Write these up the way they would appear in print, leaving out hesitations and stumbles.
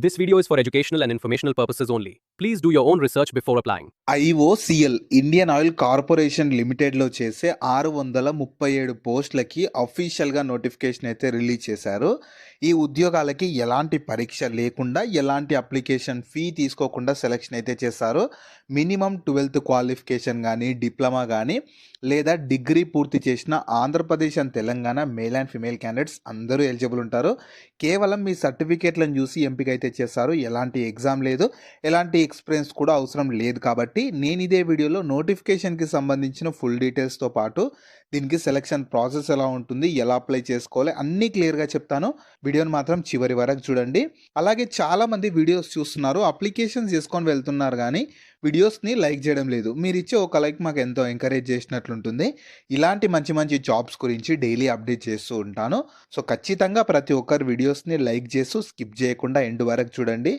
This video is for educational and informational purposes only. Please do your own research before applying. IOCL Indian oil corporation లిమిటెడ్లో చేసే 637 పోస్టులకి అఫీషియల్గా notification అయితే release చేశారు. ఈ ఉద్యోగాలకి ఎలాంటి పరీక్ష లేకుండా ఎలాంటి అప్లికేషన్ ఫీ తీసుకోకుండా సెలెక్షన్ అయితే చేశారు. మినిమం 12th క్వాలిఫికేషన్ కానీ డిప్లొమా కానీ లేదా డిగ్రీ పూర్తి చేసిన Andhra Pradesh and Telangana male and female candidates అందరూ ఎలిజిబుల్ ఉంటారు. కేవలం మీ సర్టిఫికేట్లను చూసి ఎంపిక అయితే చేస్తారు. ఎలాంటి ఎగ్జామ్ లేదు, ఎలాంటి ఎక్స్పీరియన్స్ కూడా అవసరం లేదు. కాబట్టి నేను ఇదే వీడియోలో నోటిఫికేషన్కి సంబంధించిన ఫుల్ డీటెయిల్స్తో పాటు దీనికి సెలక్షన్ ప్రాసెస్ ఎలా ఉంటుంది, ఎలా అప్లై చేసుకోవాలి అన్నీ క్లియర్గా చెప్తాను. వీడియోని మాత్రం చివరి వరకు చూడండి. అలాగే చాలామంది వీడియోస్ చూస్తున్నారు, అప్లికేషన్స్ చేసుకొని వెళ్తున్నారు కానీ వీడియోస్ని లైక్ చేయడం లేదు. మీరు ఇచ్చే ఒక లైక్ మాకు ఎంతో ఎంకరేజ్ చేసినట్లుంటుంది. ఇలాంటి మంచి మంచి జాబ్స్ గురించి డైలీ అప్డేట్ చేస్తూ ఉంటాను. సో ఖచ్చితంగా ప్రతి ఒక్కరు వీడియోస్ని లైక్ చేస్తూ స్కిప్ చేయకుండా ఎండ్ వరకు చూడండి.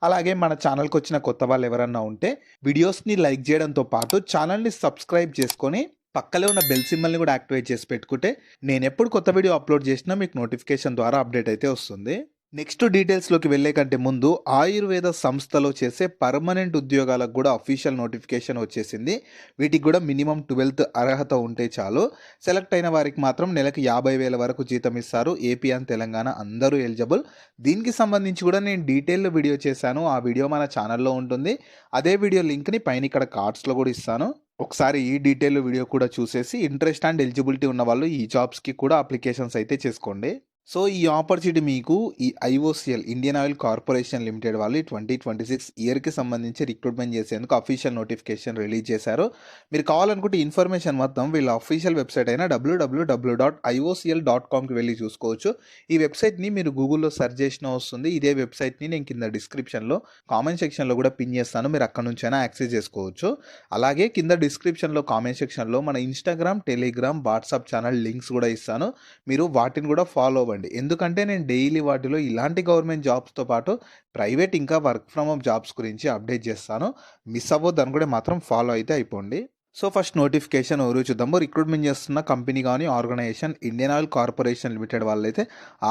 అలాగే మన ఛానల్కి వచ్చిన కొత్త వాళ్ళు ఎవరన్నా ఉంటే వీడియోస్ని లైక్ చేయడంతో పాటు ఛానల్ని సబ్స్క్రైబ్ చేసుకొని పక్కనే ఉన్న బెల్ సింబల్ని కూడా యాక్టివేట్ చేసి పెట్టుకుంటే నేను ఎప్పుడు కొత్త వీడియో అప్లోడ్ చేసినా మీకు నోటిఫికేషన్ ద్వారా అప్డేట్ అయితే వస్తుంది. నెక్స్ట్ డీటెయిల్స్లోకి వెళ్ళే కంటే ముందు ఆయుర్వేద సంస్థలో చేసే పర్మనెంట్ ఉద్యోగాలకు కూడా అఫీషియల్ నోటిఫికేషన్ వచ్చేసింది. వీటికి కూడా మినిమం 12th అర్హత ఉంటే చాలు. సెలెక్ట్ అయిన వారికి మాత్రం నెలకు 50,000 వరకు జీతం ఇస్తారు. ఏపీ అండ్ తెలంగాణ అందరూ ఎలిజిబుల్. దీనికి సంబంధించి కూడా నేను డీటెయిల్లో వీడియో చేశాను. ఆ వీడియో మన ఛానల్లో ఉంటుంది. అదే వీడియో లింక్ని పైన ఇక్కడ కార్డ్స్లో కూడా ఇస్తాను. ఒకసారి ఈ డీటెయిల్ వీడియో కూడా చూసేసి ఇంట్రెస్ట్ అండ్ ఎలిజిబిలిటీ ఉన్న వాళ్ళు ఈ జాబ్స్కి కూడా అప్లికేషన్స్ అయితే చేసుకోండి. సో ఈ ఆపర్చునిటీ మీకు ఈ IOCL Indian oil Corporation limited వాళ్ళు 2026 ఇయర్కి సంబంధించి రిక్రూట్మెంట్ చేసేందుకు అఫీషియల్ నోటిఫికేషన్ రిలీజ్ చేశారు. మీరు కావాలనుకుంటే ఇన్ఫర్మేషన్ మొత్తం వీళ్ళ అఫీషియల్ వెబ్సైట్ అయిన www.iocl.comకి వెళ్ళి చూసుకోవచ్చు. ఈ వెబ్సైట్ని మీరు గూగుల్లో సెర్చ్ చేసినా వస్తుంది. ఇదే వెబ్సైట్ని నేను కింద డిస్క్రిప్షన్లో కామెంట్ సెక్షన్లో కూడా పిన్ చేస్తాను. మీరు అక్కడ నుంచైనా యాక్సెస్ చేసుకోవచ్చు. అలాగే కింద డిస్క్రిప్షన్లో కామెంట్ సెక్షన్లో మన Instagram, Telegram, WhatsApp channel links కూడా ఇస్తాను. మీరు వాటిని కూడా ఫాలో అవ్వండి. ఎందుకంటే నేను డైలీ వాటిలో ఇలాంటి గవర్నమెంట్ జాబ్స్తో పాటు ప్రైవేట్ ఇంకా వర్క్ ఫ్రమ్ హోమ్ జాబ్స్ గురించి అప్డేట్ చేస్తాను. మిస్ అవ్వద్దు అనుకుంటే మాత్రం ఫాలో అయితే అయిపోండి. సో ఫస్ట్ నోటిఫికేషన్ ఎవరు చూద్దాము. రిక్రూట్మెంట్ చేస్తున్న కంపెనీ కానీ organization Indian oil Corporation Limited వాళ్ళైతే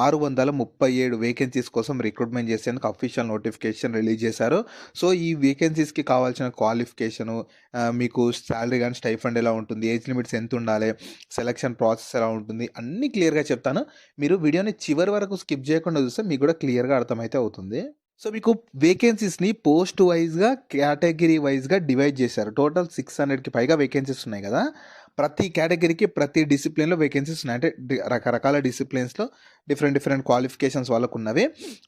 637 వేకెన్సీస్ కోసం రిక్రూట్మెంట్ చేసేందుకు అఫీషియల్ నోటిఫికేషన్ రిలీజ్ చేశారు. సో ఈ వేకెన్సీస్కి కావాల్సిన క్వాలిఫికేషను, మీకు శాలరీ కానీ స్టైఫండ్ ఎలా ఉంటుంది, ఏజ్ లిమిట్స్ ఎంత ఉండాలి, సెలక్షన్ ప్రాసెస్ ఎలా ఉంటుంది అన్నీ క్లియర్గా చెప్తాను. మీరు వీడియోని చివరి వరకు స్కిప్ చేయకుండా చూస్తే మీకు కూడా క్లియర్గా అర్థమైతే అవుతుంది. సో మీకు వేకెన్సీస్ని పోస్ట్ వైజ్గా, కేటగిరీ వైజ్గా డివైడ్ చేశారు. టోటల్ 600కి పైగా వేకెన్సీస్ ఉన్నాయి కదా. ప్రతి కేటగిరీకి ప్రతి డిసిప్లిన్లో వేకెన్సీస్ ఉన్నాయి. అంటే రకరకాల డిసిప్లిన్స్లో డిఫరెంట్ క్వాలిఫికేషన్స్ వాళ్ళకు ఉన్నవి.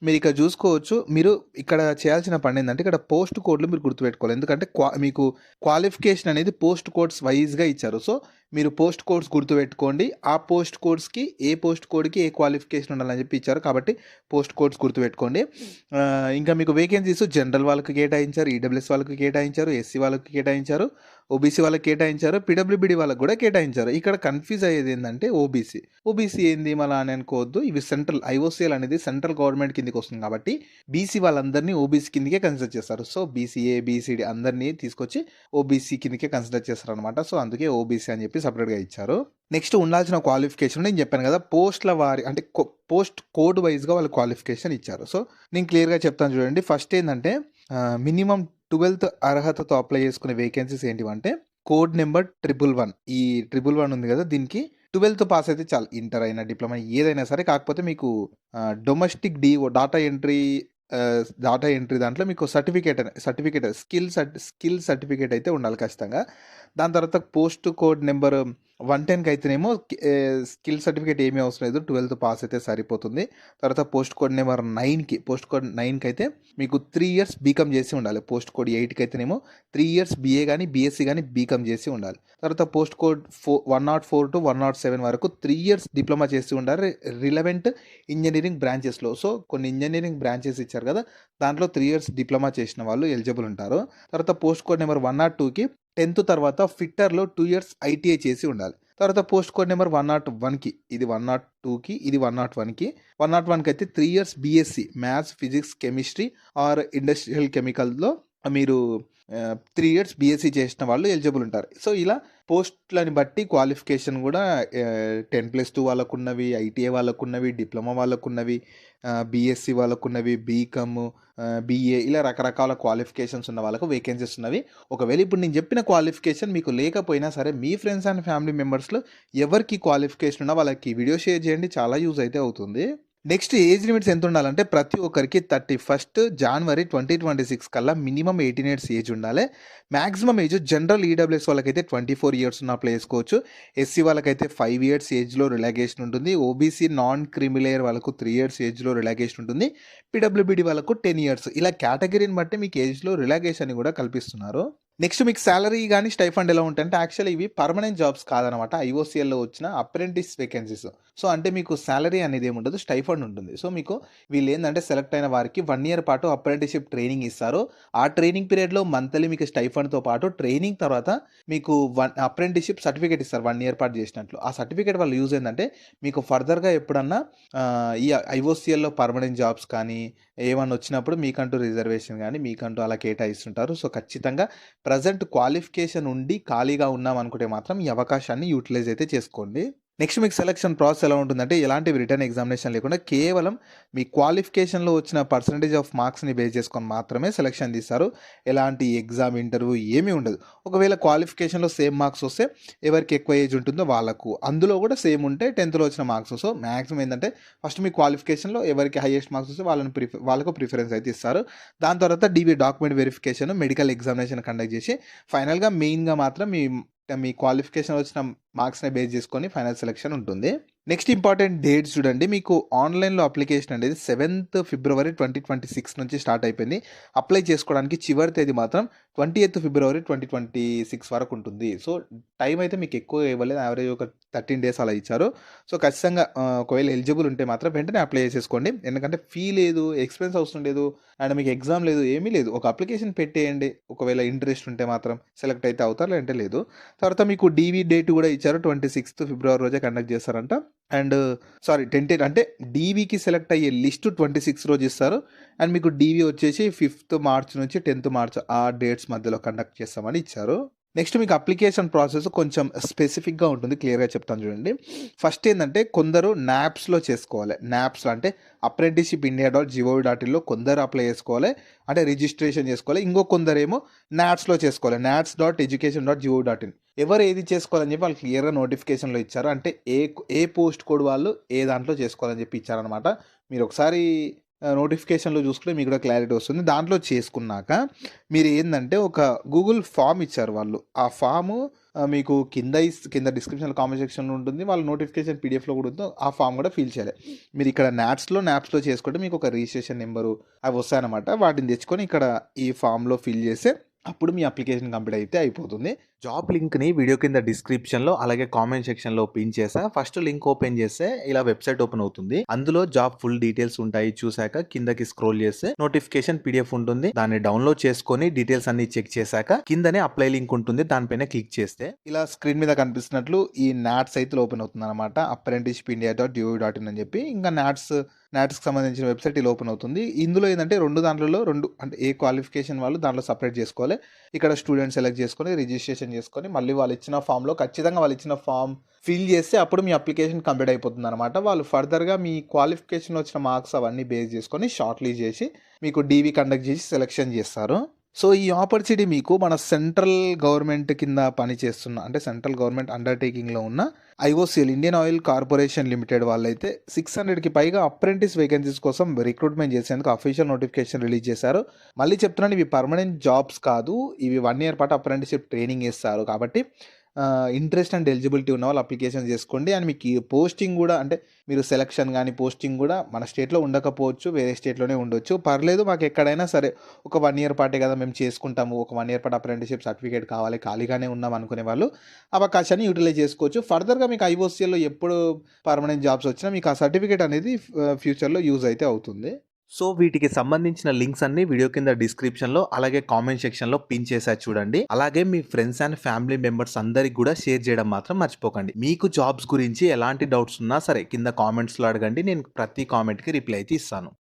మీరు ఇక్కడ చూసుకోవచ్చు. మీరు ఇక్కడ చేయాల్సిన పని ఏంటంటే ఇక్కడ పోస్ట్ కోడ్లు మీరు గుర్తుపెట్టుకోవాలి. ఎందుకంటే మీకు క్వాలిఫికేషన్ అనేది పోస్ట్ కోడ్స్ వైజ్గా ఇచ్చారు. సో మీరు పోస్ట్ కోడ్స్ గుర్తుపెట్టుకోండి. ఆ పోస్ట్ కోడ్స్కి ఏ పోస్ట్ కోడ్కి ఏ క్వాలిఫికేషన్ ఉండాలని చెప్పి ఇచ్చారు. కాబట్టి పోస్ట్ కోడ్స్ గుర్తుపెట్టుకోండి. ఇంకా మీకు వేకెన్సీస్ జనరల్ వాళ్ళకి కేటాయించారు, ఈడబ్ల్యూఎస్ వాళ్ళకి కేటాయించారు, ఎస్సీ వాళ్ళకి కేటాయించారు, ఓబీసీ వాళ్ళకి కేటాయించారు, పీడబ్ల్యూబీడీ వాళ్ళకి కూడా కేటాయించారు. ఇక్కడ కన్ఫ్యూజ్ అయ్యేది ఏంటంటే ఓబీసీ ఏంది మళ్ళీ అని అనుకోవద్దు. ఇవి సెంట్రల్ ఐఓసీఎల్ అనేది సెంట్రల్ గవర్నమెంట్ కిందకి వస్తుంది కాబట్టి బీసీ వాళ్ళందరినీ ఓబీసీ కిందకే కన్సిడర్ చేస్తారు. సో బీసీఏ, బీసీడీ అందరినీ తీసుకొచ్చి ఓబీసీ కిందకే కన్సిడర్ చేస్తారు అనమాట. సో అందుకే ఓబీసీ అని చెప్పి సపరేట్గా ఇచ్చారు. నెక్స్ట్ ఉండాల్సిన క్వాలిఫికేషన్ నేను చెప్పాను కదా, పోస్ట్ల వారి అంటే పోస్ట్ కోడ్ వైజ్గా వాళ్ళు క్వాలిఫికేషన్ ఇచ్చారు. సో నేను క్లియర్గా చెప్తాను చూడండి. ఫస్ట్ ఏంటంటే మినిమం 12th అర్హతతో అప్లై చేసుకునే వేకెన్సీస్ ఏంటివంటే కోడ్ నెంబర్ 111. ఈ 111 ఉంది కదా, దీనికి 12th పాస్ అయితే చాలు. ఇంటర్ అయినా డిప్లొమా ఏదైనా సరే. కాకపోతే మీకు డొమెస్టిక్ డిఓ డేటా ఎంట్రీ దాంట్లో మీకు సర్టిఫికేట్ స్కిల్ సర్టిఫికేట్ అయితే ఉండాలి ఖచ్చితంగా. దాని తర్వాత పోస్ట్ కోడ్ నెంబర్ 110కి అయితేనేమో స్కిల్ సర్టిఫికేట్ ఏమీ అవసరం లేదు, 12th పాస్ అయితే సరిపోతుంది. తర్వాత పోస్ట్ కోడ్ 9కి అయితే మీకు 3 years బీకామ్ చేసి ఉండాలి. పోస్ట్ కోడ్ 8కి అయితేనేమో 3 years బీఏ కానీ బీఎస్సీ కానీ బీకామ్ చేసి ఉండాలి. తర్వాత పోస్ట్ కోడ్ 104 to 107 వరకు 3 years డిప్లొమా చేసి ఉండాలి రిలవెంట్ ఇంజనీరింగ్ బ్రాంచెస్లో. సో కొన్ని ఇంజనీరింగ్ బ్రాంచెస్ ఇచ్చారు కదా, దాంట్లో 3 years డిప్లొమా చేసిన వాళ్ళు ఎలిజిబుల్ ఉంటారు. తర్వాత పోస్ట్ కోడ్ నెంబర్ 102కి 10th తర్వాత ఫిట్టర్లో 2 years ఐటీఐ చేసి ఉండాలి. తర్వాత పోస్ట్ కోడ్ నెంబర్ 101కి, ఇది 102కి, ఇది 101కి అయితే 3 years BSc maths, physics, chemistry or industrial కెమికల్లో మీరు 3 years బీఎస్సీ చేసిన వాళ్ళు ఎలిజిబుల్ ఉంటారు. సో ఇలా పోస్టులని బట్టి క్వాలిఫికేషన్ కూడా 10+2 వాళ్ళకున్నవి, ఐటీఐ వాళ్ళకున్నవి, డిప్లొమా వాళ్ళకున్నవి, బీఎస్సీ వాళ్ళకున్నవి, బీకామ్, బీఏ ఇలా రకరకాల క్వాలిఫికేషన్స్ ఉన్న వాళ్ళకు వేకెన్సీస్ ఉన్నవి. ఒకవేళ ఇప్పుడు నేను చెప్పిన క్వాలిఫికేషన్ మీకు లేకపోయినా సరే మీ ఫ్రెండ్స్ అండ్ ఫ్యామిలీ మెంబర్స్‌లో ఎవరికి క్వాలిఫికేషన్ ఉన్నా వాళ్ళకి వీడియో షేర్ చేయండి. చాలా యూజ్ అయితే అవుతుంది. నెక్స్ట్ ఏజ్ లిమిట్స్ ఎంతుండాలంటే ప్రతి ఒక్కరికి 31 జనవరి 2026 కల్లా మినిమమ్ 18 ఇయర్స్ ఏజ్ ఉండాలి. మాక్సిమం ఏజ్ జనరల్ ఈడబ్ల్యూఎస్ వాళ్ళకైతే 24 ఇయర్స్ ఉన్న అప్లై చేసుకోవచ్చు. ఎస్సీ వాళ్ళకైతే 5 ఇయర్స్ ఏజ్‌లో రిలాక్సేషన్ ఉంటుంది. ఓబీసీ నాన్ క్రిమిలేయర్ వాళ్ళకు 3 ఇయర్స్ ఏజ్‌లో రిలాక్సేషన్ ఉంటుంది. పీడబ్ల్యూబీడీ వాళ్ళకు 10 ఇయర్స్. ఇలా కేటగిరీని బట్టి మీకు ఏజ్‌లో రిలాక్సేషన్ కూడా కల్పిస్తున్నారు. నెక్స్ట్ మీకు సాలరీ గాని, స్టైఫండ్ ఎలా ఉంటాయంటే యాక్చువల్లీ ఇవి పర్మనెంట్ జాబ్స్ కాదనమాట. ఐఓసీఎల్‌లో వచ్చిన అప్రెంటిస్ వేకెన్సీస్. సో, అంటే మీకు సాలరీ అనేది ఏముండదు. స్టైఫండ్ ఉంటుంది. సో, మీకు వీళ్ళేందంటే సెలెక్ట్ అయిన వారికి 1 ఇయర్ పాటు అప్రెంటిస్‌షిప్ ట్రైనింగ్ ఇస్తారు. ఆ ట్రైనింగ్ పీరియడ్‌లో మంత్లీ మీకు స్టైఫండ్‌తో పాటు ట్రైనింగ్ తర్వాత మీకు అప్రెంటిస్‌షిప్ సర్టిఫికేట్ ఇస్తారు 1 ఇయర్ పాటు చేసినట్లు. ఆ సర్టిఫికేట్ వల్ల యూజ్ ఏందంటే మీకు ఫర్దర్‌గా ఎప్పుడన్నా ఈ ఐఓసీఎల్‌లో పర్మనెంట్ జాబ్స్ కానీ ఏమన్నా వచ్చినప్పుడు మీకంటూ రిజర్వేషన్ గాని, మీకంటూ అలా కేటాయిస్తుంటారు. సో, ఖచ్చితంగా ప్రెజెంట్ క్వాలిఫికేషన్ ఉండి ఖాళీగా ఉన్నాం అనుకుంటే మాత్రం ఈ అవకాశాన్ని యూటిలైజ్ అయితే చేసుకోండి. నెక్స్ట్ మీకు సెలక్షన్ ప్రాసెస్ ఎలా ఉంటుందంటే ఎలాంటి రిటర్న్ ఎగ్జామినేషన్ లేకుండా కేవలం మీ క్వాలిఫికేషన్‌లో వచ్చిన పర్సెంటేజ్ ఆఫ్ మార్క్స్‌ని బేస్ చేసుకొని మాత్రమే సెలక్షన్ తీస్తారు. ఎలాంటి ఎగ్జామ్, ఇంటర్వ్యూ ఏమీ ఉండదు. ఒకవేళ క్వాలిఫికేషన్‌లో సేమ్ మార్క్స్ వస్తే ఎవరికి ఎక్కువ ఏజ్ ఉంటుందో వాళ్ళకు, అందులో కూడా సేమ్ ఉంటే 10థ్‌లో వచ్చిన మార్క్స్. సో, మాక్సిమం ఏందంటే ఫస్ట్ మీ క్వాలిఫికేషన్‌లో ఎవరికి హైయెస్ట్ మార్క్స్ వస్తే వాళ్ళకు ప్రిఫరెన్స్ అయితే ఇస్తారు. దాని తర్వాత DB document verification, medical examination conduct చేసి ఫైనల్‌గా మెయిన్‌గా మాత్రం మీ క్వాలిఫికేషన్ వచ్చిన మార్క్స్‌ని బేస్ చేసుకొని ఫైనల్ సెలక్షన్ ఉంటుంది. నెక్స్ట్ ఇంపార్టెంట్ డేట్స్ చూడండి. మీకు ఆన్‌లైన్‌లో అప్లికేషన్ అనేది 7th ఫిబ్రవరి 2026 నుంచి స్టార్ట్ అయిపోయింది. అప్లై చేసుకోవడానికి చివరి తేదీ మాత్రం 20th ఫిబ్రవరి 2026 వరకు ఉంటుంది. సో, టైం అయితే మీకు ఎక్కువ ఇవ్వలేదు. యావరేజ్ ఒక 13 డేస్ అలా ఇచ్చారు. సో, ఖచ్చితంగా ఒకవేళ ఎలిజిబుల్ ఉంటే మాత్రం వెంటనే అప్లై చేసేసుకోండి. ఎందుకంటే ఫీ లేదు, ఎక్స్‌పెన్స్ అవసరం లేదు, అండ్ మీకు ఎగ్జామ్ లేదు, ఏమీ లేదు. ఒక అప్లికేషన్ పెట్టేయండి. ఒకవేళ ఇంట్రెస్ట్ ఉంటే మాత్రం సెలెక్ట్ అయితే అవుతారు, లేదంటే లేదు. తర్వాత మీకు డీవీ డేట్ కూడా ఇచ్చారు. 26th ఫిబ్రవరి రోజే కండక్ట్ చేస్తారంట. అండ్ సారీ 10 అంటే డీవీకి సెలెక్ట్ అయ్యే లిస్ట్ 26 రోజు ఇస్తారు. అండ్ మీకు డీవీ వచ్చేసి 5th మార్చ్ నుంచి 10th మార్చ్ ఆ డేట్స్ మధ్యలో కండక్ట్ చేస్తామని ఇచ్చారు. నెక్స్ట్ మీకు అప్లికేషన్ ప్రాసెస్ కొంచెం స్పెసిఫిక్‌గా ఉంటుంది. క్లియర్‌గా చెప్తాను చూడండి. ఫస్ట్ ఏందంటే కొందరు నాప్స్‌లో చేసుకోవాలి. నాప్స్‌లో అంటే apprenticeshipindia.gov.inలో కొందరు అప్లై చేసుకోవాలి. అంటే రిజిస్ట్రేషన్ చేసుకోవాలి. ఇంకో కొందరేమో నాట్స్‌లో చేసుకోవాలి. nats.education.gov.in ఎవరు ఏది చేసుకోవాలని చెప్పి వాళ్ళు క్లియర్‌గా నోటిఫికేషన్‌లో ఇచ్చారు. అంటే ఏ పోస్ట్ కోడ్ వాళ్ళు ఏ దాంట్లో చేసుకోవాలని చెప్పి ఇచ్చారనమాట. మీరు ఒకసారి నోటిఫికేషన్‌లో చూసుకుంటే మీకు కూడా క్లారిటీ వస్తుంది. దాంట్లో చేసుకున్నాక మీరు ఏందంటే ఒక గూగుల్ ఫామ్ ఇచ్చారు వాళ్ళు. ఆ ఫాము మీకు కింద డిస్క్రిప్షన్‌లో కామెంట్ సెక్షన్‌లో ఉంటుంది. వాళ్ళ నోటిఫికేషన్ పీడిఎఫ్‌లో కూడా ఉందో ఆ ఫామ్ కూడా ఫిల్ చేయాలి. మీరు ఇక్కడ నాప్స్‌లో చేసుకుంటే మీకు ఒక రిజిస్ట్రేషన్ నెంబరు అవి వస్తాయన్నమాట. వాటిని తెచ్చుకొని ఇక్కడ ఈ ఫామ్‌లో ఫిల్ చేస్తే అప్పుడు మీ అప్లికేషన్ కంప్లీట్ అయితే అయిపోతుంది. జాబ్ లింక్‌ని వీడియో కింద డిస్క్రిప్షన్‌లో అలాగే కామెంట్ సెక్షన్‌లో పిన్ చేశా. ఫస్ట్ లింక్ ఓపెన్ చేస్తే ఇలా వెబ్‌సైట్ ఓపెన్ అవుతుంది. అందులో జాబ్ ఫుల్ డీటెయిల్స్ ఉంటాయి. చూసాక కిందకి స్క్రోల్ చేస్తే నోటిఫికేషన్ పీడిఎఫ్ ఉంటుంది. దాన్ని డౌన్లోడ్ చేసుకొని డీటెయిల్స్ అన్ని చెక్ చేశాక కిందనే అప్లై లింక్ ఉంటుంది. దానిపైన క్లిక్ చేస్తే ఇలా స్క్రీన్ మీద కనిపిస్తున్నట్లు ఈ నాట్స్ అయితే ఓపెన్ అవుతుందన్నమాట. apprenticeshipindia.gov.in అని చెప్పి ఇంకా నాట్స్‌కి సంబంధించిన వెబ్‌సైట్ ఇలా ఓపెన్ అవుతుంది. ఇందులో ఏందంటే 2 అంటే ఏ క్వాలిఫికేషన్ వాళ్ళు దాంట్లో సెపరేట్ చేసుకోవాలి. ఇక్కడ స్టూడెంట్ సెలెక్ట్ చేసుకొని రిజిస్ట్రేషన్ చేసుకొని మళ్ళీ వాళ్ళు ఇచ్చిన ఫామ్‌లో ఖచ్చితంగా వాళ్ళు ఇచ్చిన ఫామ్ ఫిల్ చేస్తే అప్పుడు మీ అప్లికేషన్ కంప్లీట్ అయిపోతుందన్నమాట. వాళ్ళు ఫర్దర్‌గా మీ క్వాలిఫికేషన్‌లో వచ్చిన మార్క్స్ అవన్నీ బేస్ చేసుకొని షార్ట్ లిస్ట్ చేసి మీకు డీవీ కండక్ట్ చేసి సెలక్షన్ చేస్తారు. సో, ఈ ఆపర్చునిటీ మీకు మన సెంట్రల్ గవర్నమెంట్ కింద పనిచేస్తున్న అంటే సెంట్రల్ గవర్నమెంట్ అండర్‌టేకింగ్‌లో ఉన్న IOCL Indian oil Corporation Limited వాళ్ళైతే 600కి పైగా అప్రెంటిస్ వేకెన్సీస్ కోసం రిక్రూట్మెంట్ చేసేందుకు అఫీషియల్ నోటిఫికేషన్ రిలీజ్ చేశారు. మళ్ళీ చెప్తున్నాను, ఇవి పర్మనెంట్ జాబ్స్ కాదు. ఇవి 1 ఇయర్ పాటు అప్రెంటిస్‌షిప్ ట్రైనింగ్ ఇస్తారు. కాబట్టి ఇంట్రెస్ట్ అండ్ ఎలిజిబిలిటీ ఉన్న వాళ్ళు అప్లికేషన్ చేసుకోండి. అండ్ మీకు పోస్టింగ్ కూడా అంటే మీరు సెలక్షన్ కానీ పోస్టింగ్ కూడా మన స్టేట్లో ఉండకపోవచ్చు, వేరే స్టేట్లోనే ఉండొచ్చు. పర్లేదు, మాకు ఎక్కడైనా సరే ఒక 1 ఇయర్ పాటే కదా మేము చేసుకుంటాము, ఒక 1 ఇయర్ పాటు అప్రెంటిస్‌షిప్ సర్టిఫికేట్ కావాలి, ఖాళీగానే ఉన్నాం అనుకునే వాళ్ళు అవకాశాన్ని యూటిలైజ్ చేసుకోవచ్చు. ఫర్దర్‌గా మీకు ఐఓసీఎల్‌లో ఎప్పుడు పర్మనెంట్ జాబ్స్ వచ్చినా మీకు ఆ సర్టిఫికేట్ అనేది ఫ్యూచర్‌లో యూజ్ అయితే అవుతుంది. సో, వీటికి సంబంధించిన లింక్స్ అన్ని వీడియో కింద డిస్క్రిప్షన్‌లో అలాగే కామెంట్ సెక్షన్‌లో పిన్ చేశా చూడండి. అలాగే మీ ఫ్రెండ్స్ అండ్ ఫ్యామిలీ మెంబర్స్ అందరికి కూడా షేర్ చేయడం మాత్రం మర్చిపోకండి. మీకు జాబ్స్ గురించి ఎలాంటి డౌట్స్ ఉన్నా సరే కింద కామెంట్స్‌లో అడగండి. నేను ప్రతి కామెంట్‌కి రిప్లై అయితే ఇస్తాను.